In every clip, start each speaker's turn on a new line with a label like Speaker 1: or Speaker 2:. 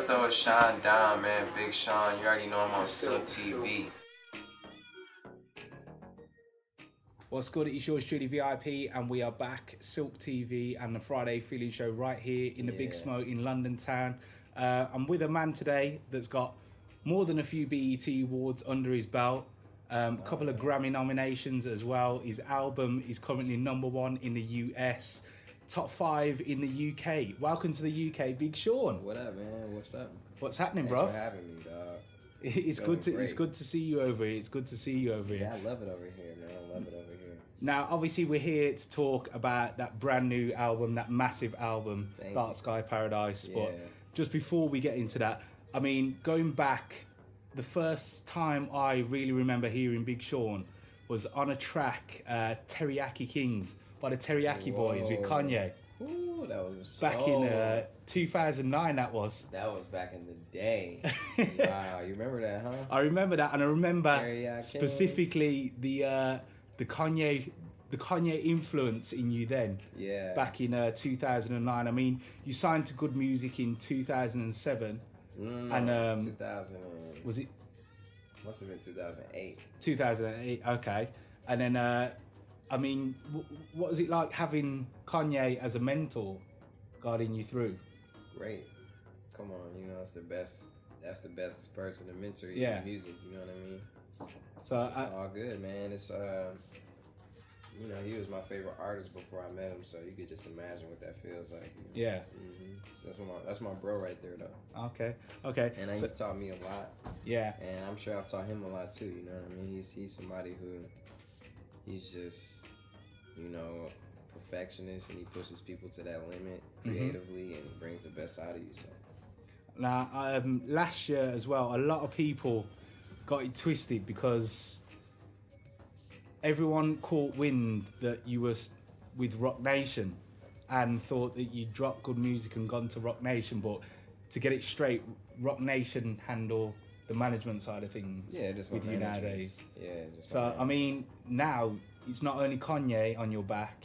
Speaker 1: throw a shine down, man. Big Sean, you already know I'm on Silk TV.
Speaker 2: What's good? It's yours truly VIP, and we are back, Silk TV and the Friday Feeling Show right here in the Big Smoke in London town. I'm with a man today that's got more than a few BET awards under his belt, a couple of Grammy nominations as well. His album is currently #1 in the US, top 5 in the UK. Welcome to the UK, Big Sean.
Speaker 3: What up, man? What's up?
Speaker 2: What's happening,
Speaker 3: Thanks
Speaker 2: bro?
Speaker 3: for having me, dog.
Speaker 2: It's good to see you over here. It's good to see you over here.
Speaker 3: Yeah, I love it over here, man. I love it over here.
Speaker 2: Now, obviously, we're here to talk about that brand new album, that massive album, Dark Sky Paradise. But just before we get into that, I mean, going back, the first time I really remember hearing Big Sean was on a track, Teriyaki Kings by the Teriyaki Boys with Kanye.
Speaker 3: Ooh, that was
Speaker 2: back in 2009. That was
Speaker 3: back in the day. Wow, you remember that, huh?
Speaker 2: I remember that, and I remember
Speaker 3: Teriyaki
Speaker 2: specifically the Kanye influence in you then.
Speaker 3: Yeah.
Speaker 2: Back in 2009. I mean, you signed to Good Music in 2007. And
Speaker 3: 2000.
Speaker 2: Was it?
Speaker 3: Must have been 2008.
Speaker 2: 2008. Okay. And then I mean, what was it like having Kanye as a mentor, guiding you through?
Speaker 3: Great. Come on, you know that's the best. That's the best person to mentor you in music. You know what I mean?
Speaker 2: So
Speaker 3: it's all good, man. It's you know, he was my favorite artist before I met him, so you could just imagine what that feels like. You know?
Speaker 2: Yeah.
Speaker 3: So that's my bro right there, though.
Speaker 2: Okay.
Speaker 3: And he's taught me a lot.
Speaker 2: Yeah.
Speaker 3: And I'm sure I've taught him a lot too. You know what I mean? He's somebody who he's just, you know, perfectionist, and he pushes people to that limit creatively and brings the best out of you. So.
Speaker 2: Now, last year as well, a lot of people got it twisted because everyone caught wind that you were with Rock Nation and thought that you dropped Good Music and gone to Rock Nation. But to get it straight, Rock Nation handle the management side of things
Speaker 3: just
Speaker 2: with you nowadays.
Speaker 3: Yeah, just
Speaker 2: so I mean, now it's not only Kanye on your back,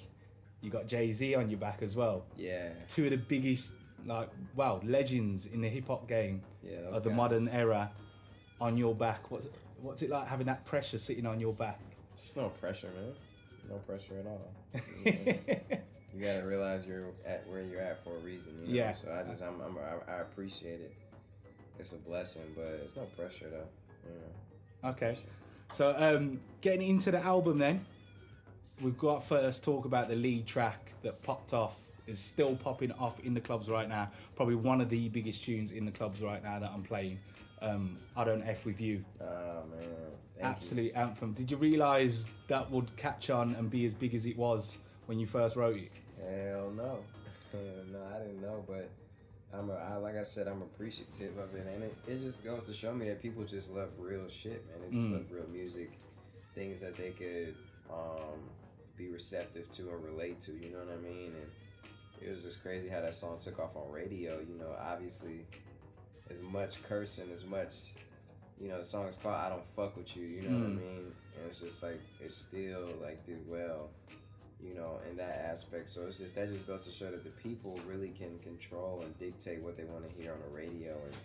Speaker 2: you got Jay-Z on your back as well.
Speaker 3: Yeah.
Speaker 2: Two of the biggest, legends in the hip hop game of the
Speaker 3: guys.
Speaker 2: modern era on your back. What's it like having that pressure sitting on your back?
Speaker 3: It's no pressure, man. No pressure at all. You gotta realize you're at where you're at for a reason. You know?
Speaker 2: Yeah.
Speaker 3: So I appreciate it. It's a blessing, but it's no pressure though. Yeah.
Speaker 2: Okay. So getting into the album then, we've got first talk about the lead track that popped off. Is still popping off in the clubs right now. Probably one of the biggest tunes in the clubs right now that I'm playing. I Don't F With You.
Speaker 3: Oh man.
Speaker 2: Absolute anthem. Did you realise that would catch on and be as big as it was when you first wrote it?
Speaker 3: Hell no. No, I didn't know, but like I said, I'm appreciative of it, and it just goes to show me that people just love real shit, man. They just love real music, things that they could be receptive to and relate to, you know what I mean? And it was just crazy how that song took off on radio, you know, obviously as much cursing, as much, you know, the song is called I Don't Fuck With You, you know what I mean? And it's just like, it still like did well, you know, in that aspect. So it's just, that just goes to show that the people really can control and dictate what they want to hear on the radio, and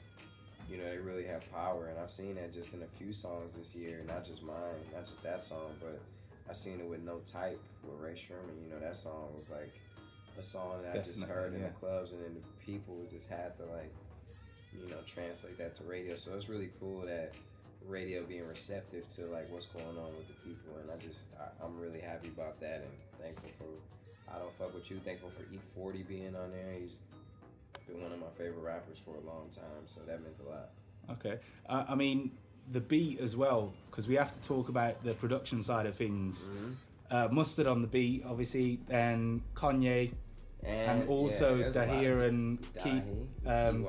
Speaker 3: you know, they really have power. And I've seen that just in a few songs this year, not just mine, not just that song, but I've seen it with No Type with Ray Sherman. You know, that song was like a song that I just heard in the clubs, and then the people just had to like, you know, translate that to radio. So it's really cool that radio being receptive to like what's going on with the people, and I'm really happy about that, and thankful for I Don't Fuck With You, thankful for E40 being on there. He's been one of my favorite rappers for a long time, so that meant a lot.
Speaker 2: Okay. I mean, the beat as well, because we have to talk about the production side of things. Mustard on the beat, obviously, and Kanye, and also Dahir and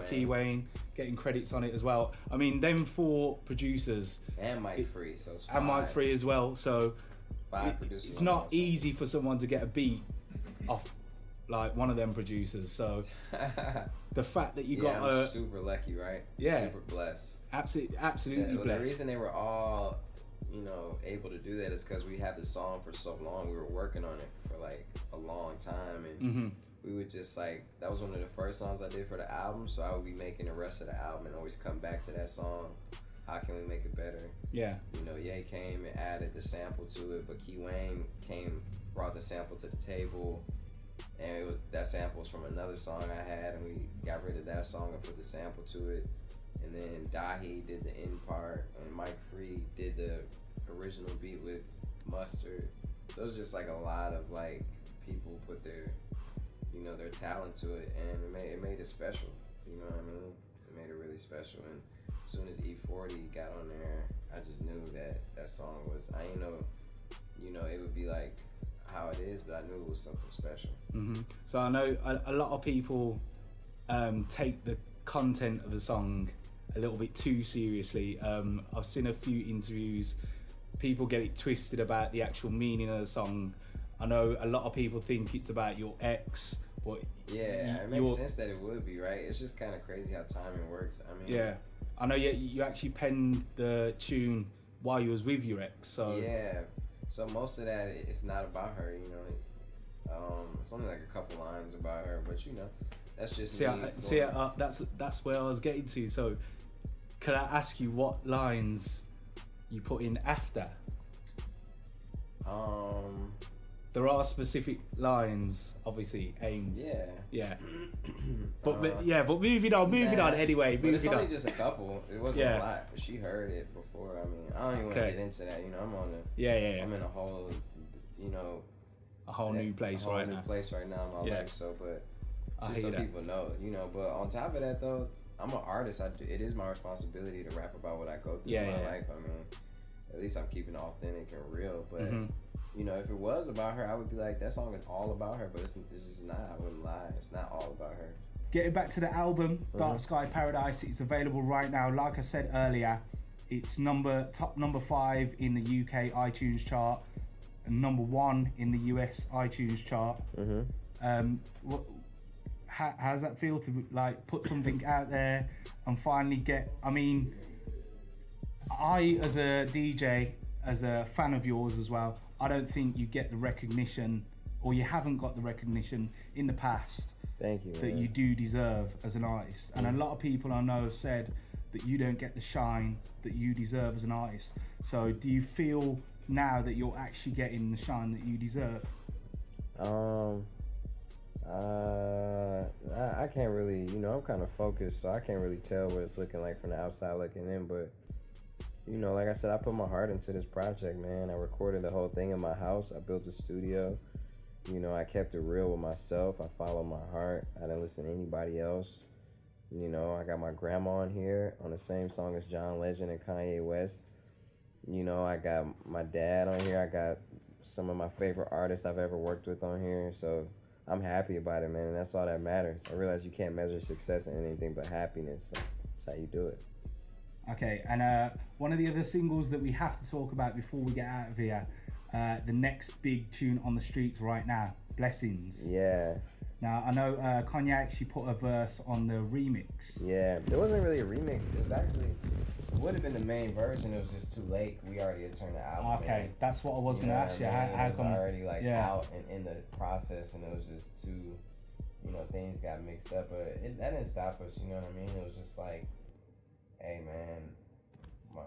Speaker 2: Key Wayne getting credits on it as well. I mean, them 4 producers.
Speaker 3: And Mike Free, so it's 5.
Speaker 2: And Mike Free as well, so
Speaker 3: 5 producers.
Speaker 2: It's not easy for someone to get a beat off like one of them producers, so the fact that you got
Speaker 3: I'm super lucky, right? Super blessed.
Speaker 2: Absolutely blessed.
Speaker 3: The reason they were all, you know, able to do that is because we had the song for so long. We were working on it for like a long time, and we would just like, that was one of the first songs I did for the album, so I would be making the rest of the album and always come back to that song. How can we make it better?
Speaker 2: Yeah.
Speaker 3: You know, Ye came and added the sample to it, but Key Wayne brought the sample to the table, and that sample was from another song I had, and we got rid of that song and put the sample to it. And then Dahi did the end part, and Mike Free did the original beat with Mustard. So it was just like a lot of like people put their, you know, their talent to it, and it made it special. You know what I mean? It made it really special. And as soon as E40 got on there, I just knew that song was, I didn't know, you know, it would be like how it is, but I knew it was something special.
Speaker 2: Mm-hmm. So I know a lot of people take the content of the song a little bit too seriously. I've seen a few interviews, people get it twisted about the actual meaning of the song. I know a lot of people think it's about your ex.
Speaker 3: It makes sense that it would be, right? It's just kind of crazy how timing works. I mean,
Speaker 2: yeah, I know you actually penned the tune while you was with your ex, so
Speaker 3: yeah. So most of that, it's not about her, you know. It's only like a couple lines about her, but you know, that's just
Speaker 2: that's where I was getting to. So, could I ask you what lines you put in after? There are specific lines, obviously aimed. Yeah. But moving on anyway.
Speaker 3: But it's only just a couple. It wasn't a lot. But she heard it before. I mean, I don't even want to get into that. You know, I'm on the. I'm in a whole, you know.
Speaker 2: A whole new place right now. A whole new
Speaker 3: place right now in my life. So, but just so people know, you know. But on top of that, though, I'm an artist. It is my responsibility to rap about what I go through in my life. I mean, at least I'm keeping it authentic and real. But. You know, if it was about her, I would be like, that song is all about her, but it's just not. I wouldn't lie. It's not all about her.
Speaker 2: Getting back to the album, Dark Sky Paradise, it's available right now. Like I said earlier, it's top number 5 in the UK iTunes chart, and number 1 in the US iTunes chart. How does that feel to like put something out there and finally get? I mean, I as a DJ, as a fan of yours as well, I don't think you get the recognition, or you haven't got the recognition in the past.
Speaker 3: Thank you.
Speaker 2: That you do deserve as an artist. And a lot of people I know have said that you don't get the shine that you deserve as an artist. So do you feel now that you're actually getting the shine that you deserve?
Speaker 3: I can't really, you know, I'm kind of focused, so I can't really tell what it's looking like from the outside looking in, but you know, like I said, I put my heart into this project, man. I recorded the whole thing in my house. I built a studio. You know, I kept it real with myself. I followed my heart. I didn't listen to anybody else. You know, I got my grandma on here on the same song as John Legend and Kanye West. You know, I got my dad on here. I got some of my favorite artists I've ever worked with on here. So I'm happy about it, man. And that's all that matters. I realize you can't measure success in anything but happiness. So that's how you do it.
Speaker 2: Okay, and one of the other singles that we have to talk about before we get out of here, the next big tune on the streets right now, Blessings.
Speaker 3: Yeah.
Speaker 2: Now, I know Kanye actually put a verse on the remix.
Speaker 3: Yeah, it wasn't really a remix. It was actually, it would have been the main version. It was just too late. We already had turned the album
Speaker 2: Okay,
Speaker 3: in.
Speaker 2: that's what I was going to ask you. How come?
Speaker 3: It was already like out and in the process, and it was just too, you know, things got mixed up. But that didn't stop us, you know what I mean? It was just like, hey man,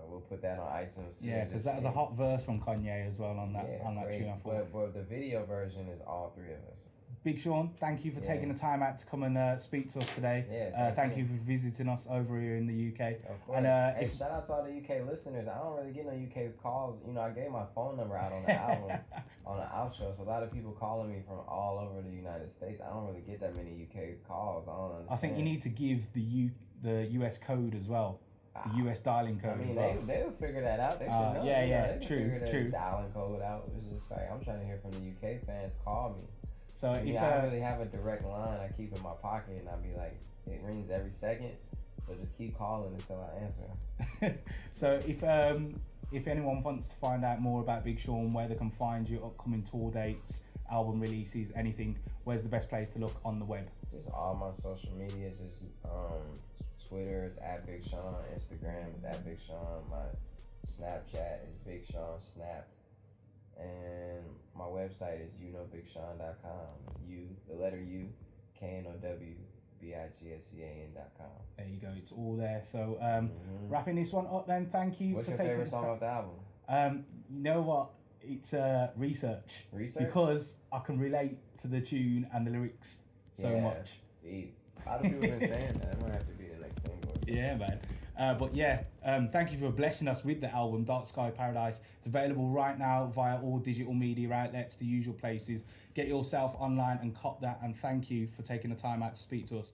Speaker 3: we'll put that on iTunes.
Speaker 2: Yeah, because that was a hot verse from Kanye as well on that tune. I thought.
Speaker 3: But the video version is all 3 of us.
Speaker 2: Big Sean, thank you for taking the time out to come and speak to us today.
Speaker 3: Yeah,
Speaker 2: thank you for visiting us over here in the UK.
Speaker 3: Of course. And shout out to all the UK listeners. I don't really get no UK calls. You know, I gave my phone number out on the album, on the outro. So a lot of people calling me from all over the United States. I don't really get that many UK calls. I don't understand.
Speaker 2: I think you need to give the US code as well. The US dialing code as well.
Speaker 3: They would figure that out. They should know.
Speaker 2: Yeah, true.
Speaker 3: Dialing code out. It was just like, I'm trying to hear from the UK fans. Call me.
Speaker 2: So
Speaker 3: I don't really have a direct line I keep in my pocket, and I'll be like, it rings every second, so just keep calling until I answer.
Speaker 2: So if anyone wants to find out more about Big Sean, where they can find you, upcoming tour dates, album releases, anything, where's the best place to look on the web?
Speaker 3: Just all my social media, just Twitter is @BigSean, Instagram is @BigSean, my Snapchat is Big Sean Snapped. And my website is youknowbigsean.com. It's U, the letter U, KNOWBIGSEAN.com.
Speaker 2: There you go. It's all there. So wrapping this one up then, thank you
Speaker 3: What's
Speaker 2: for
Speaker 3: your
Speaker 2: taking
Speaker 3: favorite
Speaker 2: the
Speaker 3: song
Speaker 2: time.
Speaker 3: off the album?
Speaker 2: You know what? It's research.
Speaker 3: Research?
Speaker 2: Because I can relate to the tune and the lyrics so much.
Speaker 3: Deep. A lot of people have been saying that. It might have to be the next single.
Speaker 2: Yeah, man. But yeah, thank you for blessing us with the album Dark Sky Paradise. It's available right now via all digital media outlets, the usual places. Get yourself online and cop that. And thank you for taking the time out to speak to us.